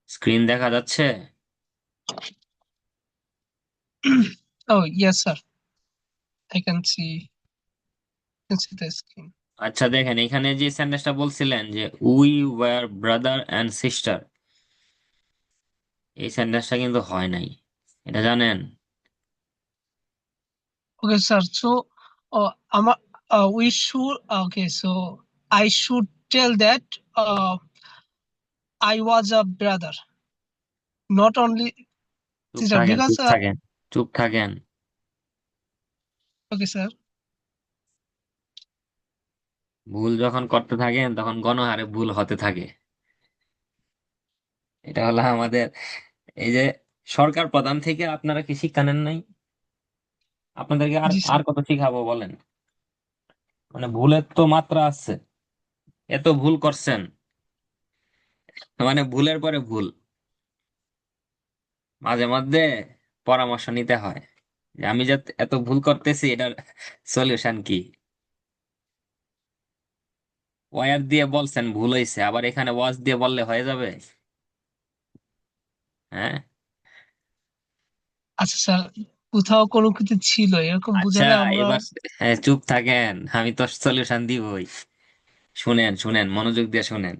Screen দেখা যাচ্ছে? Oh, yes, sir. I can see the screen. আচ্ছা দেখেন, এখানে যে সেন্টেন্সটা বলছিলেন যে we were brother and sister, এই সেন্টেন্সটা কিন্তু হয় নাই, এটা জানেন? Okay, sir. So, we should. Okay, so I should tell that I was a brother, not only চুপ sister. থাকেন, Because চুপ থাকেন, চুপ থাকেন। okay, sir. ভুল যখন করতে থাকেন তখন গণহারে ভুল হতে থাকে। এটা হলো আমাদের এই যে সরকার প্রধান থেকে আপনারা কি শিক্ষা নেন নাই? আপনাদেরকে আর Yes, sir. আর কত শিখাবো বলেন? মানে ভুলের তো মাত্রা আছে, এত ভুল করছেন, মানে ভুলের পরে ভুল। মাঝে মধ্যে পরামর্শ নিতে হয় যে আমি যে এত ভুল করতেছি, এটার সলিউশন কি। ওয়ার দিয়ে বলছেন ভুল হয়েছে, আবার এখানে ওয়াজ দিয়ে বললে হয়ে যাবে? হ্যাঁ। আচ্ছা, স্যার। কোথাও কোনো কিছু ছিল এরকম আচ্ছা, বুঝালে আমরা। এবার হ্যাঁ, চুপ থাকেন, আমি তো সলিউশন দিবই। শুনেন শুনেন, মনোযোগ দিয়ে শুনেন।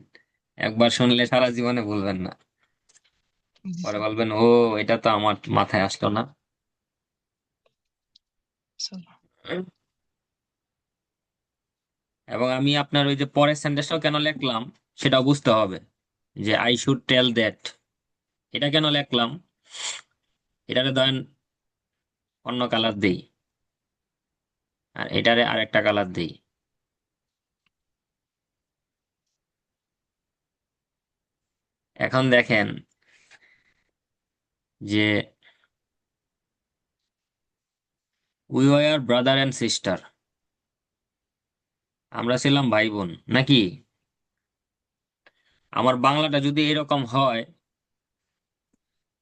একবার শুনলে সারা জীবনে ভুলবেন না। জি, পরে স্যার। বলবেন, ও এটা তো আমার মাথায় আসলো না। স্যার। এবং আমি আপনার ওই যে পরের সেন্টেন্সটাও কেন লিখলাম সেটাও বুঝতে হবে। যে আই শুড টেল দ্যাট, এটা কেন লিখলাম, এটারে ধরেন অন্য কালার দেই, আর এটারে আরেকটা কালার দেই। এখন দেখেন যে we were brother and sister, আমরা ছিলাম ভাই বোন নাকি? আমার বাংলাটা যদি এরকম হয়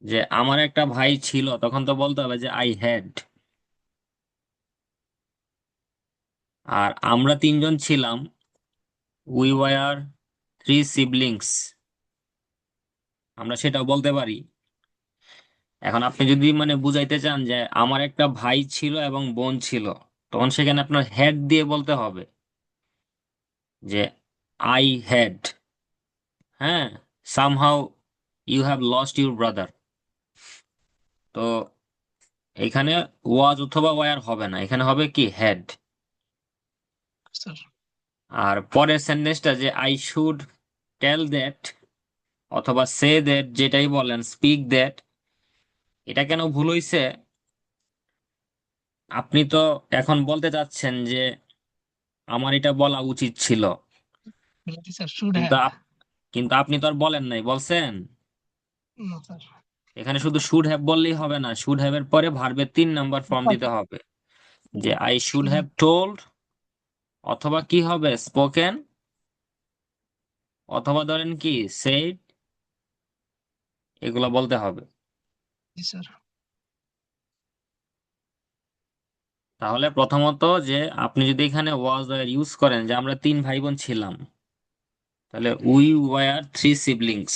যে আমার একটা ভাই ছিল, তখন তো বলতে হবে যে আই হ্যাড। আর আমরা তিনজন ছিলাম, উই ওয়ার থ্রি সিবলিংস, আমরা সেটাও বলতে পারি। এখন আপনি যদি মানে বুঝাইতে চান যে আমার একটা ভাই ছিল এবং বোন ছিল, তখন সেখানে আপনার হ্যাড দিয়ে বলতে হবে যে আই হ্যাড। হ্যাঁ, somehow you have lost your brother. তো এখানে ওয়াজ অথবা ওয়ার হবে না, এখানে হবে কি হ্যাড। স্যার। আর পরের সেন্টেন্সটা যে আই শুড টেল দ্যাট অথবা সে দ্যাট, যেটাই বলেন, স্পিক দ্যাট, এটা কেন ভুল হইছে? আপনি তো এখন বলতে চাচ্ছেন যে আমার এটা বলা উচিত ছিল, জি, স্যার। শুড কিন্তু হ্যাভ। কিন্তু আপনি তো আর বলেন নাই, বলছেন? No, sir. এখানে শুধু শুড হ্যাভ বললেই হবে না, শুড হ্যাভ এর পরে ভার্বের 3 নাম্বার ফর্ম দিতে হবে, যে I should should. Have told, অথবা কি হবে স্পোকেন, অথবা ধরেন কি সেড, এগুলো বলতে হবে। জি, স্যার। তাহলে প্রথমত যে আপনি যদি এখানে ওয়াজ ইউজ করেন যে আমরা তিন ভাই বোন ছিলাম, তাহলে উই ওয়ার থ্রি সিবলিংস।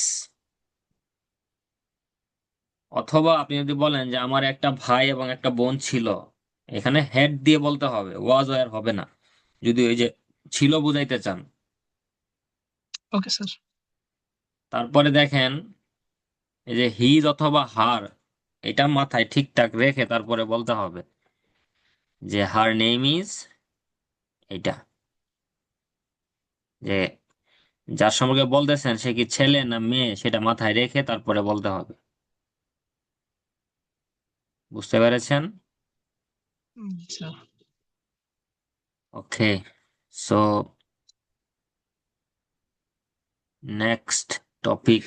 অথবা আপনি যদি বলেন যে আমার একটা ভাই এবং একটা বোন ছিল, এখানে হেড দিয়ে বলতে হবে, ওয়াজ ওয়ার হবে না, যদি ওই যে ছিল বুঝাইতে চান। ওকে, স্যার। তারপরে দেখেন এই যে হিজ অথবা হার, এটা মাথায় ঠিকঠাক রেখে তারপরে বলতে হবে যে হার নেম ইজ, এটা যে যার সম্পর্কে বলতেছেন সে কি ছেলে না মেয়ে, সেটা মাথায় রেখে তারপরে বলতে হবে। বুঝতে পেরেছেন? জি, স্যার। ওকে, সো নেক্সট টপিক।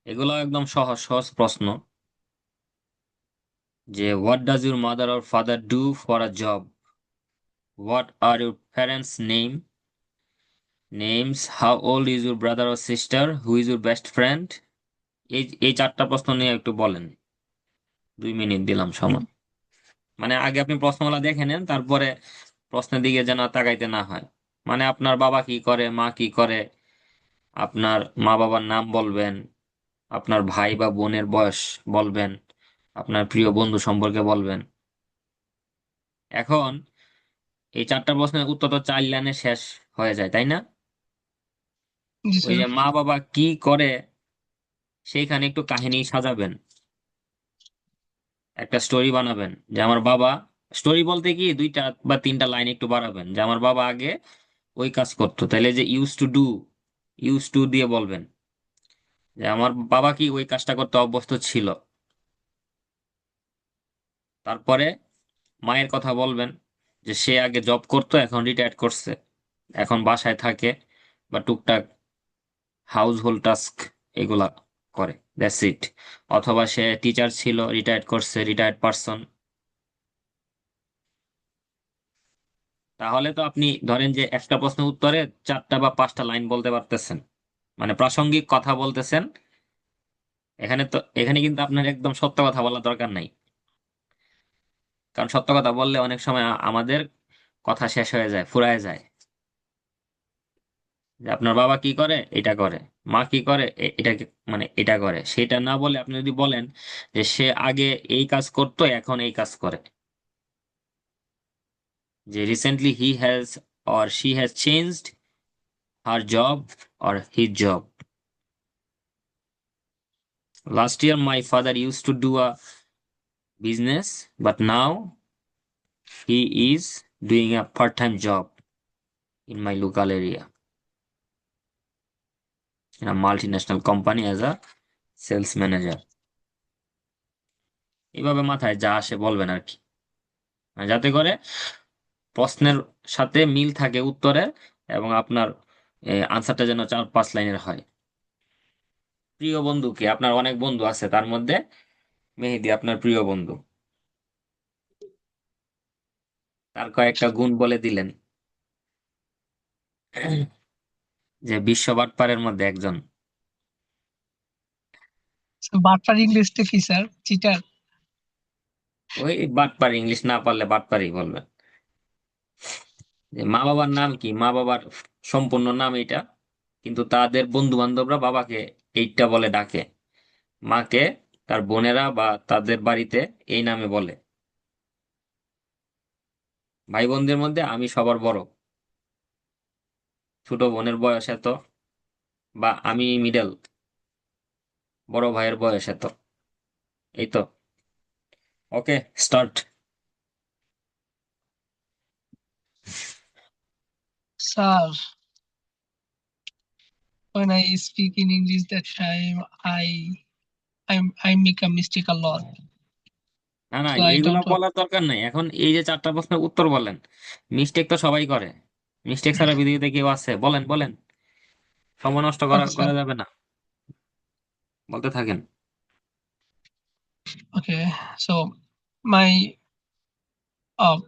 এগুলো একদম সহজ সহজ প্রশ্ন। যে what does your mother or father do for a job, what are your parents name, names, how old is your brother or sister, who is your best friend. এই এই চারটা প্রশ্ন নিয়ে একটু বলেন। 2 মিনিট দিলাম সময়। মানে আগে আপনি প্রশ্নগুলো দেখে নেন, তারপরে প্রশ্নের দিকে যেন তাকাইতে না হয়। মানে আপনার বাবা কি করে, মা কি করে, আপনার মা বাবার নাম বলবেন, আপনার ভাই বা বোনের বয়স বলবেন, আপনার প্রিয় বন্ধু সম্পর্কে বলবেন। এখন এই চারটা প্রশ্নের উত্তর তো 4 লাইনে শেষ হয়ে যায়, তাই না? জি ওই স্যার। যে মা বাবা কি করে সেইখানে একটু কাহিনী সাজাবেন, একটা স্টোরি বানাবেন যে আমার বাবা, স্টোরি বলতে কি 2 বা 3টা লাইন একটু বাড়াবেন যে আমার বাবা আগে ওই কাজ করতো, তাহলে যে ইউজ টু দিয়ে বলবেন যে আমার বাবা কি ওই কাজটা করতে অভ্যস্ত ছিল। তারপরে মায়ের কথা বলবেন যে সে আগে জব করতো, এখন রিটায়ার করছে, এখন বাসায় থাকে বা টুকটাক হাউস হোল্ড টাস্ক এগুলা করে, দ্যাটস ইট। অথবা সে টিচার ছিল, রিটায়ার করছে, রিটায়ার্ড পারসন। তাহলে তো আপনি ধরেন যে একটা প্রশ্নের উত্তরে 4টা বা 5টা লাইন বলতে পারতেছেন, মানে প্রাসঙ্গিক কথা বলতেছেন। এখানে কিন্তু আপনার একদম সত্য কথা বলার দরকার নাই, কারণ সত্য কথা বললে অনেক সময় আমাদের কথা শেষ হয়ে যায়, ফুরায় যায়। যে আপনার বাবা কি করে, এটা করে, মা কি করে, এটা মানে এটা করে, সেটা না বলে আপনি যদি বলেন যে সে আগে এই কাজ করতো, এখন এই কাজ করে, যে recently he has or she has changed her job or his job. Last year my father use to do a business, but now he is doing a part-time job in my local area in a multinational company as a sales manager. এইভাবে মাথায় যা আসে বলবেন আর কি, মানে যাতে করে প্রশ্নের সাথে মিল থাকে উত্তরের, এবং আপনার আনসারটা যেন 4-5 লাইনের হয়। প্রিয় বন্ধু কি, আপনার অনেক বন্ধু আছে, তার মধ্যে মেহেদী আপনার প্রিয় বন্ধু, তার কয়েকটা গুণ বলে দিলেন যে বিশ্ব বাটপারের মধ্যে একজন। বাটপার ইংলিশটা কি স্যার? চিটার? ওই বাটপার, ইংলিশ না পারলে বাটপারই বলবেন। যে মা বাবার নাম কি, মা বাবার সম্পূর্ণ নাম এটা, কিন্তু তাদের বন্ধু বান্ধবরা বাবাকে এইটা বলে ডাকে, মাকে তার বোনেরা বা তাদের বাড়িতে এই নামে বলে। ভাই বোনদের মধ্যে আমি সবার বড়, ছোট বোনের বয়স এত, বা আমি মিডল, বড় ভাইয়ের বয়স এত। এই তো। Okay, start. Sir, when I speak in English that time, I make a mistake a lot. না না, So I এইগুলা don't know. বলার দরকার নাই। এখন এই যে 4টা প্রশ্নের উত্তর বলেন, মিস্টেক তো সবাই করে, মিস্টেক ছাড়া পৃথিবীতে কেউ আছে? বলেন বলেন, সময় নষ্ট করা Okay, sir. করা যাবে না, বলতে থাকেন। Okay. So my uh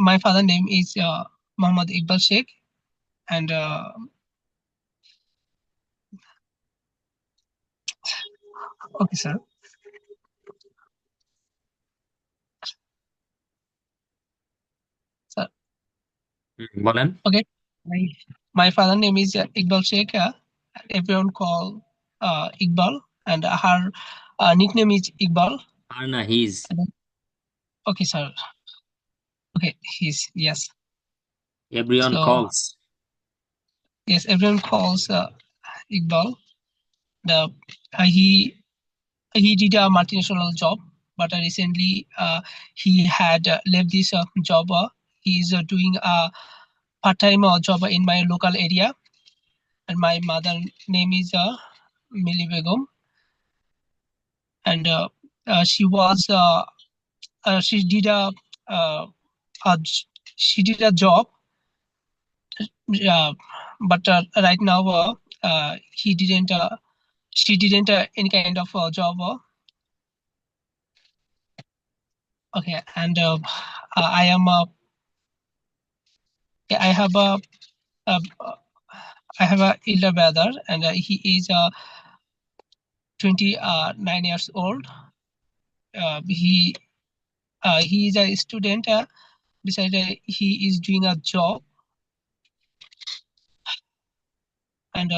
my father name is Muhammad Iqbal Sheikh, and okay, sir. Sir. বলেন। Okay. My my father name is Iqbal Sheikh. Everyone call Iqbal, and her nickname is Iqbal. আর না, his. Okay, sir. Okay, he's yes. Everyone So কলস। yes, everyone calls Iqbal. The he did a multinational job, but recently he had left this job. He is doing a part-time job in my local area, and my mother name is Mili Begum, and she was she did uh, a she did a job, uh, but right now he didn't. She didn't any kind of job. Okay, and I am. I have a I have a elder brother, and he is 29 years old. He he is a student. Besides, he is doing a job, and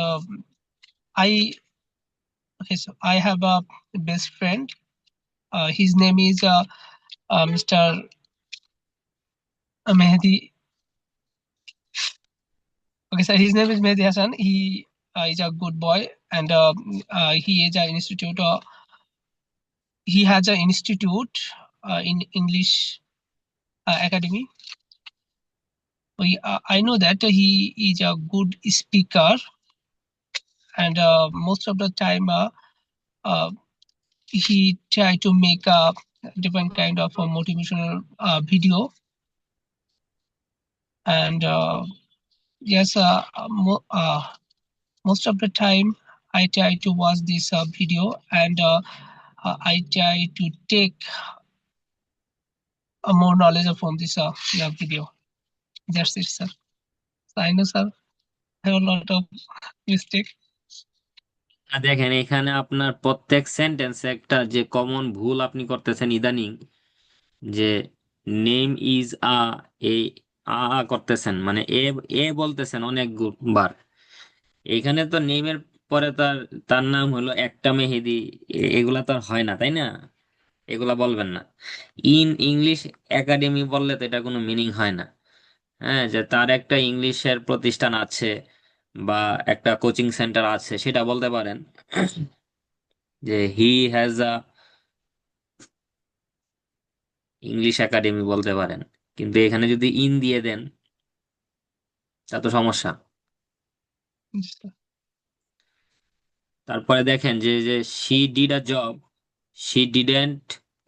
I okay, so I have a best friend. His name is Mr. Mehdi. Okay, so his name is Mehdi Hassan. He is a good boy, and he is an institute. He has an institute in English Academy. I know that he is a good speaker, and most of the time uh, he try to make a different kind of a motivational video. And yes, most of the time I try to watch this video, and I try to take more knowledge from this yeah, video. That's it, sir. So I know, sir, I have a lot of mistake. দেখেন এখানে আপনার প্রত্যেক সেন্টেন্সে একটা যে common ভুল আপনি করতেছেন ইদানিং, যে নেম ইজ এই করতেছেন, মানে এ বলতেছেন অনেকবার। এখানে তো নেমের পরে তার তার নাম হলো একটা মেহেদি, এগুলা তো আর হয় না, তাই না? এগুলা বলবেন না। ইন ইংলিশ একাডেমি বললে তো এটা কোনো মিনিং হয় না। হ্যাঁ, যে তার একটা ইংলিশের প্রতিষ্ঠান আছে বা একটা কোচিং সেন্টার আছে সেটা বলতে পারেন, যে he has a English academy বলতে পারেন। কিন্তু এখানে যদি ইন দিয়ে দেন তা তো সমস্যা। Yes, sir. তারপরে দেখেন যে যে she did a job, she didn't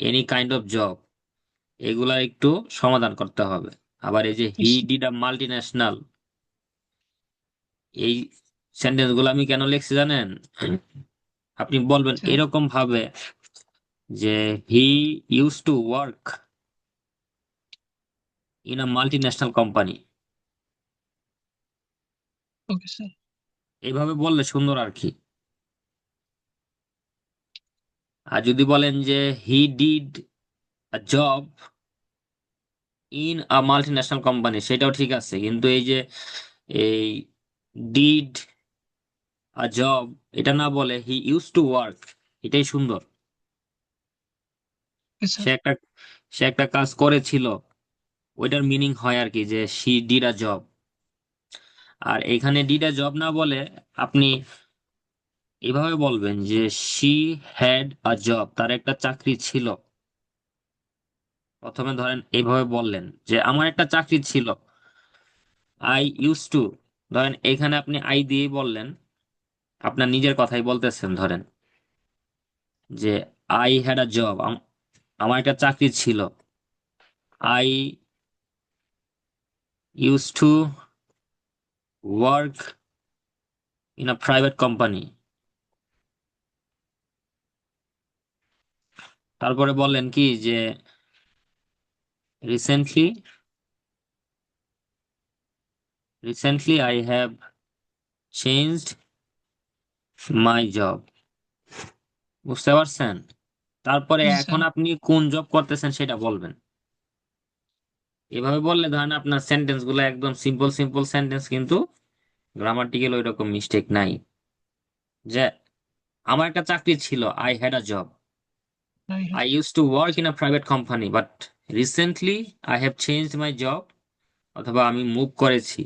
any kind of job, এগুলা একটু সমাধান করতে হবে। আবার এই যে হি Yes, did a multi national, এই সেন্টেন্স গুলো আমি কেন লিখছি জানেন? আপনি বলবেন sir. এরকম ভাবে যে he use to work in a multi national company, Okay, sir. এইভাবে বললে সুন্দর আর কি। আর যদি বলেন যে he did a job in a multi national company, সেটাও ঠিক আছে, কিন্তু এই যে এই ডিড আ জব, এটা না বলে হি ইউজ টু ওয়ার্ক, এটাই সুন্দর। Yes, sir. সে একটা সে একটা কাজ করেছিল, ওইটার মিনিং হয় আর কি যে শি ডিড আ জব। আর এখানে ডিড আ জব না বলে আপনি এভাবে বলবেন যে শি হ্যাড আ জব, তার একটা চাকরি ছিল। প্রথমে ধরেন এইভাবে বললেন যে আমার একটা চাকরি ছিল, আই ইউজ টু, ধরেন এখানে আপনি আই দিয়ে বললেন, আপনার নিজের কথাই বলতেছেন, ধরেন যে আই হ্যাড আ জব, আমার একটা চাকরি ছিল, I use to work in a private company. তারপরে বললেন কি যে recently recently I have changed my job. বুঝতে পারছেন? তারপরে Yes, এখন sir. আপনি কোন জব করতেছেন সেটা বলবেন। এভাবে বললে ধরেন আপনার সেন্টেন্স গুলো একদম সিম্পল সিম্পল সেন্টেন্স, কিন্তু গ্রামাটিক্যাল ওই রকম মিস্টেক নাই। যে আমার একটা চাকরি ছিল, I had a job, I I had. Use to work in a private company, but recently I have changed my job, অথবা আমি মুভ করেছি,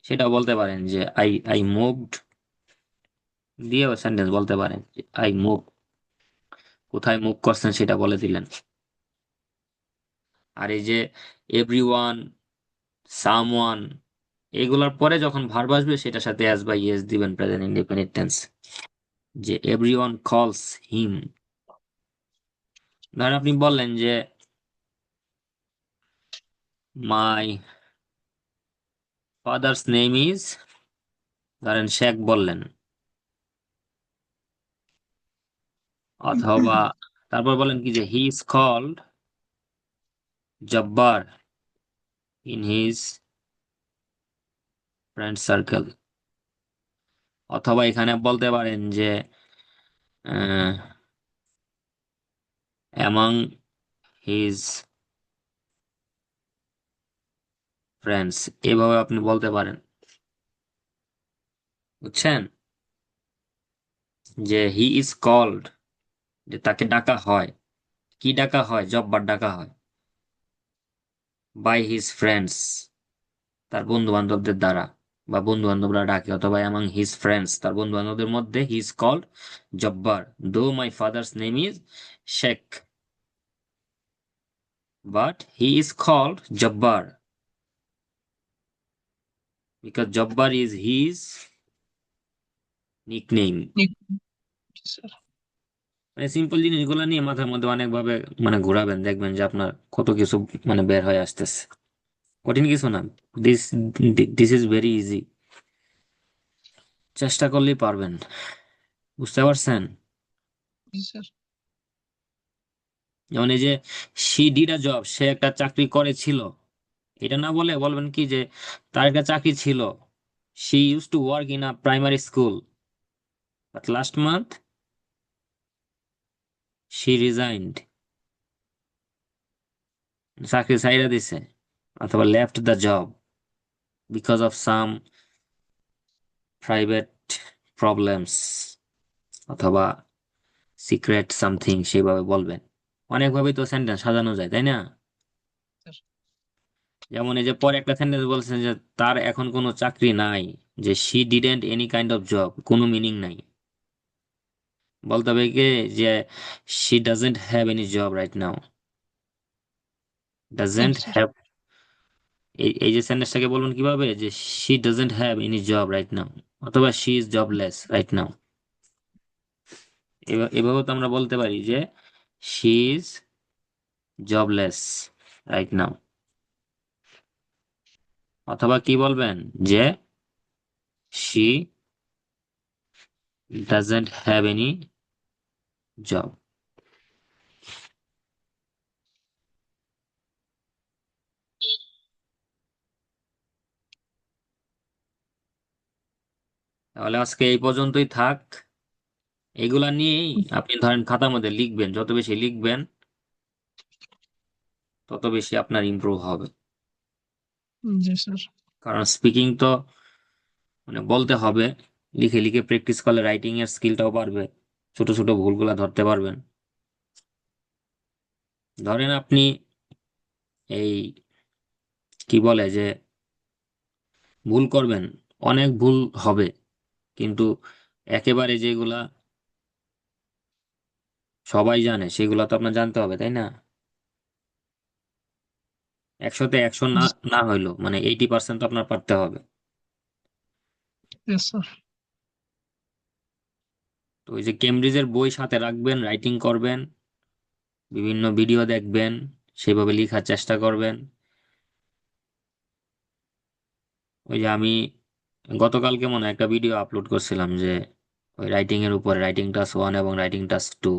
সেটা বলতে পারেন যে আই আই মুভড, দিয়েও সেন্টেন্স বলতে পারেন আই মুভ, কোথায় মুভ করছেন সেটা বলে দিলেন। আর এই যে এভরিওয়ান, সামওয়ান, এগুলোর পরে যখন ভার্ব আসবে সেটার সাথে অ্যাজ বা ইয়েস দিবেন, প্রেজেন্ট ইনডিপেন্ডেন্ট টেন্স। যে এভরিওয়ান কলস হিম, ধরেন আপনি বললেন যে মাই ফাদার্স নেম ইজ, ধরেন শেখ বললেন, অথবা তারপর বলেন কি যে he is called Jabbar in his friend circle. অথবা এখানে বলতে পারেন যে অ্যামং হিজ ফ্রেন্ডস, এভাবে আপনি বলতে পারেন। বুঝছেন? যে হি ইজ কল্ড, যে তাকে ডাকা হয়। কি ডাকা হয়? জব্বার ডাকা হয় বাই হিজ ফ্রেন্ডস, তার বন্ধু বান্ধবদের দ্বারা, বা বন্ধু বান্ধবরা ডাকে, অথবা অ্যামং হিজ ফ্রেন্ডস, তার বন্ধু বান্ধবদের মধ্যে হি is called Jabbar. Though my father's name is Sheikh, but he is called Jabbar because Jabbar is his nickname. Sir. মানে সিম্পল জিনিসগুলো নিয়ে মাথার মধ্যে অনেক ভাবে মানে ঘোরাবেন, দেখবেন যে আপনার কত কিছু মানে বের হয়ে আসতেছে। কঠিন কিছু না। This this is very easy, চেষ্টা করলেই পারবেন। বুঝতে পারছেন? জি স্যার। যেমন এই যে শি ডিড আ জব, সে একটা চাকরি করেছিল, এটা না বলে বলবেন কি যে তার একটা চাকরি ছিল। She use to work in a primary school, but last month she resigned, চাকরি ছাইড়া দিছে, অথবা left the job because of some private problems, অথবা সিক্রেট সামথিং, সেইভাবে বলবেন। অনেকভাবেই তো সেন্টেন্স সাজানো যায়, তাই না? স্যার। যেমন এই যে পরে একটা সেন্টেন্স বলছেন যে তার এখন কোনো চাকরি নাই, যে she didn't any kind of job, কোনো মিনিং নাই। বলতে হবে কি যে she doesn't have any job right now, doesn't okay sir. Have. এই এই যে সেন্টেন্সটাকে বলবেন কিভাবে, যে she doesn't have any job right now, অথবা she is jobless right now. এভাবে তো আমরা বলতে পারি যে she is jobless right now, অথবা কি বলবেন যে she doesn't have any job. তাহলে আজকে এই পর্যন্তই থাক। এগুলা নিয়েই আপনি ধরেন খাতার মধ্যে লিখবেন, যত বেশি লিখবেন তত বেশি আপনার ইমপ্রুভ হবে। জি স্যার। কারণ স্পিকিং তো মানে বলতে হবে, লিখে লিখে প্র্যাকটিস করলে রাইটিং এর স্কিলটাও বাড়বে, ছোট ছোট ভুলগুলা ধরতে পারবেন। ধরেন আপনি এই কি বলে যে ভুল করবেন, অনেক ভুল হবে, কিন্তু একেবারে যেগুলা সবাই জানে সেগুলা তো আপনার জানতে হবে, তাই না? 100-তে 100 না, জি না হইলো মানে 80% তো আপনার পারতে হবে। স্যার। তো ওই যে কেমব্রিজের বই সাথে রাখবেন, রাইটিং করবেন, বিভিন্ন ভিডিও দেখবেন, সেভাবে লেখার চেষ্টা করবেন। ওই যে আমি গতকালকে মনে হয় একটা ভিডিও আপলোড করছিলাম যে ওই রাইটিং এর উপরে, রাইটিং টাস্ক 1 এবং রাইটিং টাস্ক 2,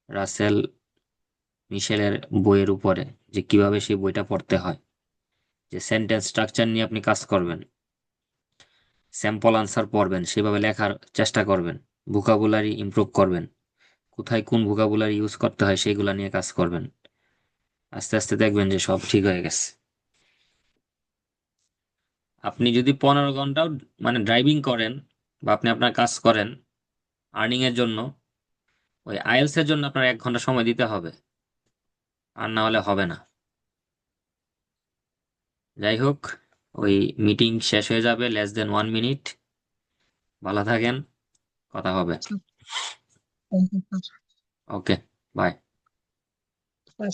রাসেল মিশেলের বইয়ের উপরে, যে কিভাবে সেই বইটা পড়তে হয়, যে সেন্টেন্স স্ট্রাকচার নিয়ে আপনি কাজ করবেন, স্যাম্পল আনসার পড়বেন, সেভাবে লেখার চেষ্টা করবেন, ভোকাবুলারি ইমপ্রুভ করবেন, কোথায় কোন ভোকাবুলারি ইউজ করতে হয় সেগুলা নিয়ে কাজ করবেন। আস্তে আস্তে দেখবেন যে সব ঠিক হয়ে গেছে। আপনি যদি 15 ঘন্টাও মানে ড্রাইভিং করেন, বা আপনি আপনার কাজ করেন আর্নিং এর জন্য, ওই আইএলস এর জন্য আপনার 1 ঘন্টা সময় দিতে হবে, আর না হলে হবে না। যাই হোক, ওই মিটিং শেষ হয়ে যাবে লেস দেন 1 মিনিট। ভালো থাকেন, কথা হবে। Thank you sir. Okay, bye. By.